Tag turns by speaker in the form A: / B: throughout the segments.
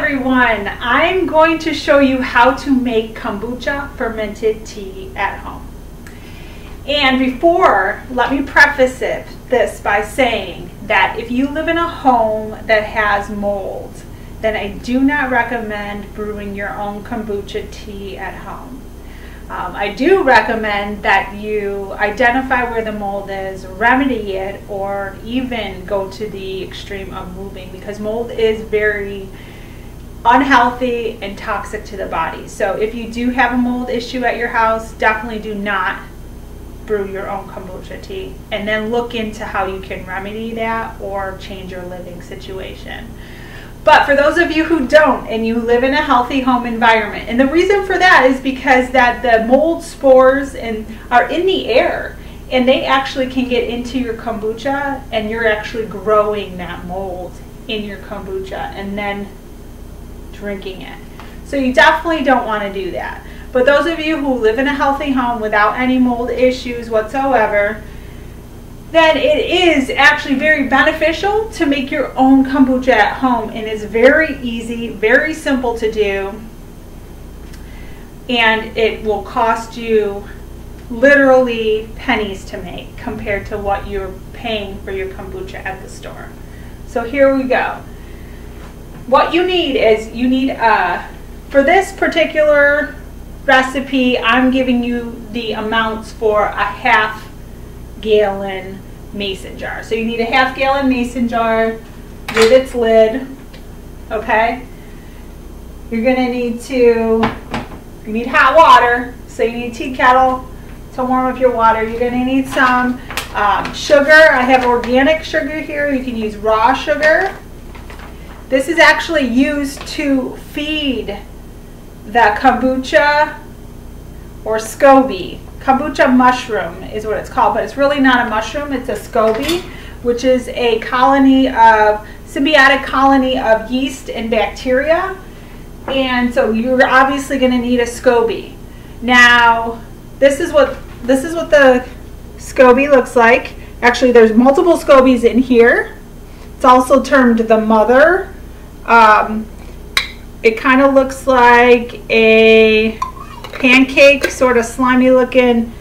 A: everyone, I'm going to show you how to make kombucha fermented tea at home. And before, let me preface this by saying that if you live in a home that has mold, then I do not recommend brewing your own kombucha tea at home. I do recommend that you identify where the mold is, remedy it, or even go to the extreme of moving, because mold is very unhealthy and toxic to the body. So if you do have a mold issue at your house, definitely do not brew your own kombucha tea, and then look into how you can remedy that or change your living situation. But for those of you who don't, and you live in a healthy home environment, and the reason for that is because that the mold spores are in the air, and they actually can get into your kombucha, and you're actually growing that mold in your kombucha and then drinking it. So you definitely don't want to do that. But those of you who live in a healthy home without any mold issues whatsoever, then it is actually very beneficial to make your own kombucha at home, and it's very easy, very simple to do, and it will cost you literally pennies to make compared to what you're paying for your kombucha at the store. So here we go. What you need is, for this particular recipe, I'm giving you the amounts for a half gallon mason jar. So you need a half gallon mason jar with its lid. Okay, you're gonna need hot water, so you need a tea kettle to warm up your water. You're gonna need some sugar. I have organic sugar here. You can use raw sugar. This is actually used to feed the kombucha or SCOBY. Kombucha mushroom is what it's called, but it's really not a mushroom, it's a SCOBY, which is a symbiotic colony of yeast and bacteria. And so you're obviously going to need a SCOBY. Now, this is what the SCOBY looks like. Actually, there's multiple SCOBYs in here. It's also termed the mother. It kind of looks like a pancake, sort of slimy looking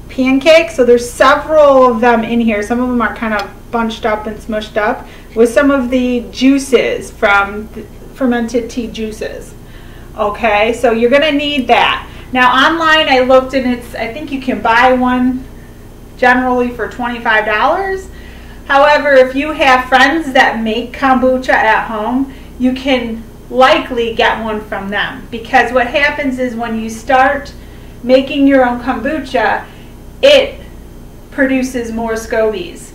A: pancake. So there's several of them in here. Some of them are kind of bunched up and smushed up with some of the juices from the fermented tea juices. Okay, so you're gonna need that. Now online I looked, and I think you can buy one generally for $25. However, if you have friends that make kombucha at home, you can likely get one from them, because what happens is when you start making your own kombucha, it produces more SCOBYs,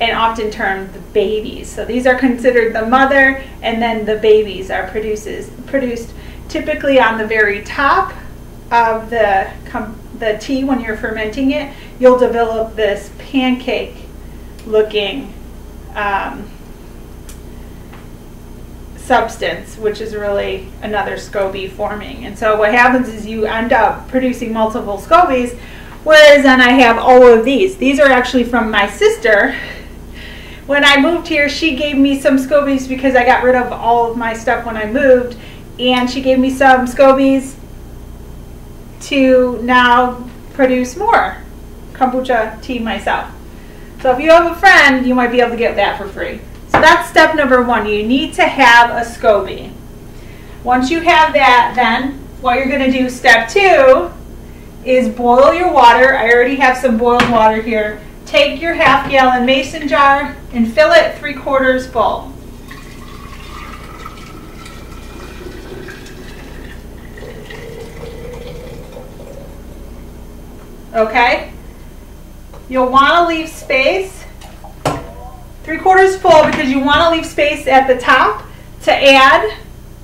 A: and often termed the babies. So these are considered the mother, and then the babies are produced typically on the very top of the tea. When you're fermenting it, you'll develop this pancake looking substance, which is really another SCOBY forming. And so what happens is you end up producing multiple SCOBYs, whereas then I have all of these. These are actually from my sister. When I moved here, she gave me some SCOBYs because I got rid of all of my stuff when I moved, and she gave me some SCOBYs to now produce more kombucha tea myself. So if you have a friend, you might be able to get that for free. So that's step number one. You need to have a SCOBY. Once you have that, then what you're going to do, step two, is boil your water. I already have some boiled water here. Take your half gallon mason jar and fill it 3/4 full. Okay? You'll want to leave space 3/4 full, because you want to leave space at the top to add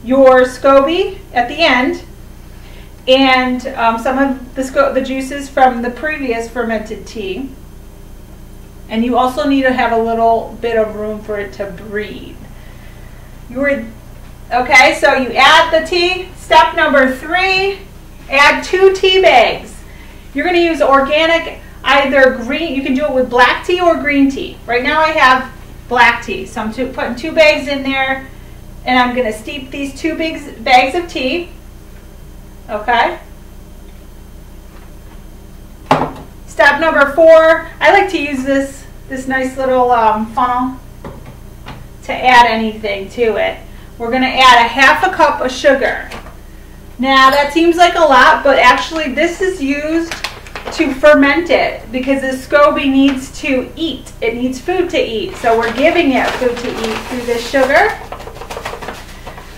A: your SCOBY at the end, and some of the juices from the previous fermented tea. And you also need to have a little bit of room for it to breathe. Okay, so you add the tea. Step number 3, add 2 tea bags. You're going to use organic, either green, you can do it with black tea or green tea. Right now I have black tea, so I'm putting 2 bags in there, And I'm going to steep these 2 big bags of tea. Okay. Step number 4, I like to use this nice little funnel to add anything to it. We're going to add a 1/2 cup of sugar. Now that seems like a lot, but actually this is used to ferment it because the SCOBY needs to eat. It needs food to eat. So we're giving it food to eat through this sugar.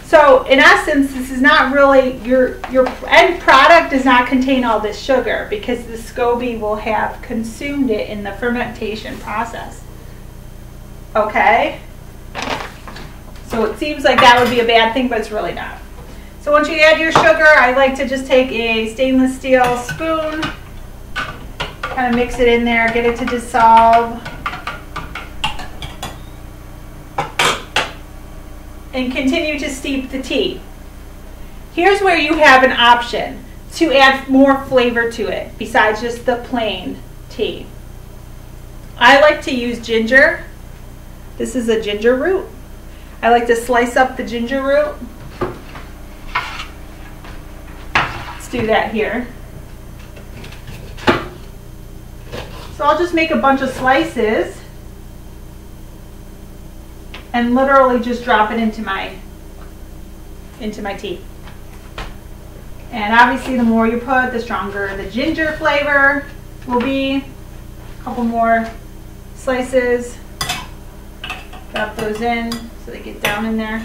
A: So in essence, this is not really, your end product does not contain all this sugar because the SCOBY will have consumed it in the fermentation process. Okay? So it seems like that would be a bad thing, but it's really not. So once you add your sugar, I like to just take a stainless steel spoon, kind of mix it in there, get it to dissolve. And continue to steep the tea. Here's where you have an option to add more flavor to it besides just the plain tea. I like to use ginger. This is a ginger root. I like to slice up the ginger root. Let's do that here. So I'll just make a bunch of slices and literally just drop it into my tea. And obviously the more you put, the stronger the ginger flavor will be. A couple more slices. Drop those in so they get down in there.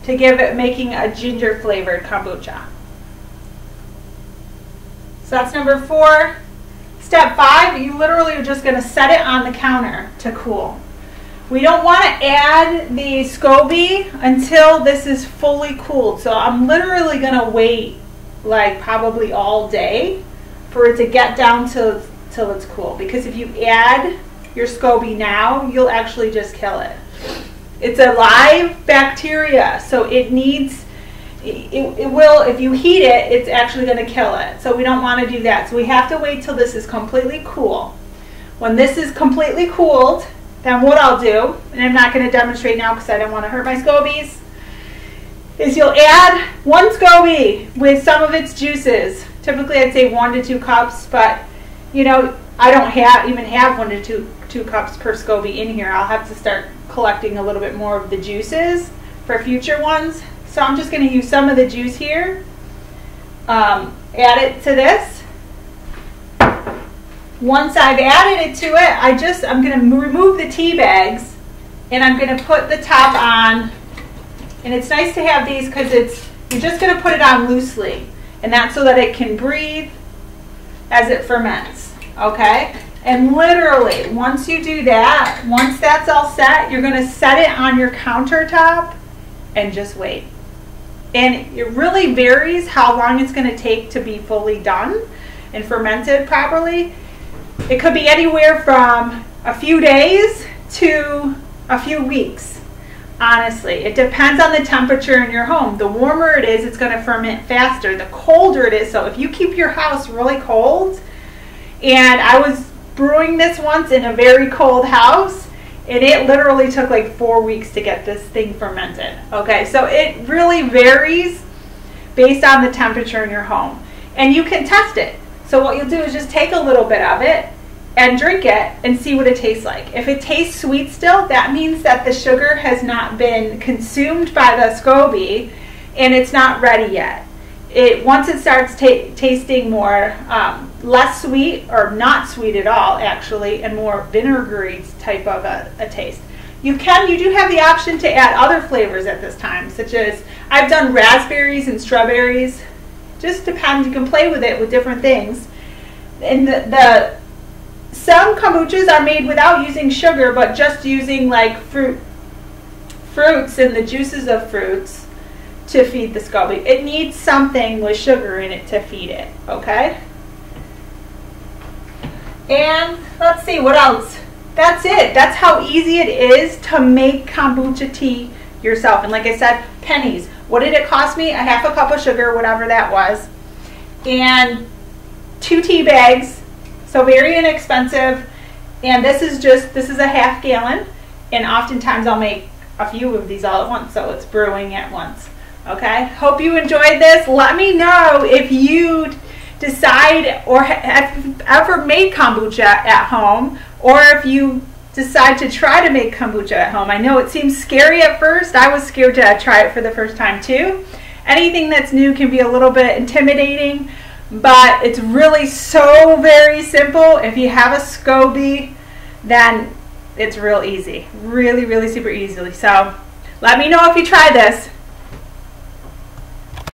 A: To give it, making a ginger flavored kombucha. So that's number 4. Step 5, you literally are just going to set it on the counter to cool. We don't want to add the SCOBY until this is fully cooled. So I'm literally going to wait like probably all day for it to get down till it's cool. Because if you add your SCOBY now, you'll actually just kill it. It's a live bacteria, so it needs, it will, if you heat it, it's actually going to kill it. So we don't want to do that. So we have to wait till this is completely cool. When this is completely cooled, then what I'll do, and I'm not going to demonstrate now because I don't want to hurt my SCOBYs, is you'll add 1 SCOBY with some of its juices. Typically I'd say 1 to 2 cups, but you know, I don't even have 1 to 2 cups per SCOBY in here. I'll have to start collecting a little bit more of the juices for future ones. So I'm just going to use some of the juice here, add it to this. Once I've added it to it, I'm going to remove the tea bags and I'm going to put the top on. And it's nice to have these because you're just going to put it on loosely, and that's so that it can breathe as it ferments. Okay? And literally, once you do that, once that's all set, you're going to set it on your countertop and just wait. And it really varies how long it's going to take to be fully done and fermented properly. It could be anywhere from a few days to a few weeks. Honestly, it depends on the temperature in your home. The warmer it is, it's going to ferment faster. The colder it is, so if you keep your house really cold, and I was brewing this once in a very cold house, and it literally took like 4 weeks to get this thing fermented. Okay, so it really varies based on the temperature in your home. And you can test it. So what you'll do is just take a little bit of it and drink it and see what it tastes like. If it tastes sweet still, that means that the sugar has not been consumed by the SCOBY and it's not ready yet. Once it starts tasting more less sweet, or not sweet at all actually, and more vinegary type of a taste, you do have the option to add other flavors at this time, such as I've done raspberries and strawberries. Just depends. You can play with it with different things. And some kombuchas are made without using sugar, but just using like fruits and the juices of fruits to feed the SCOBY. It needs something with sugar in it to feed it, okay? And let's see, what else? That's it. That's how easy it is to make kombucha tea yourself. And like I said, pennies. What did it cost me? A half a cup of sugar, whatever that was, and 2 tea bags. So very inexpensive. And this is a half gallon. And oftentimes I'll make a few of these all at once, so it's brewing at once. Okay, hope you enjoyed this. Let me know if you decide or have ever made kombucha at home, or if you decide to try to make kombucha at home. I know it seems scary at first. I was scared to try it for the first time too. Anything that's new can be a little bit intimidating, but it's really so very simple. If you have a SCOBY, then it's real easy. Really, really super easily. So let me know if you try this.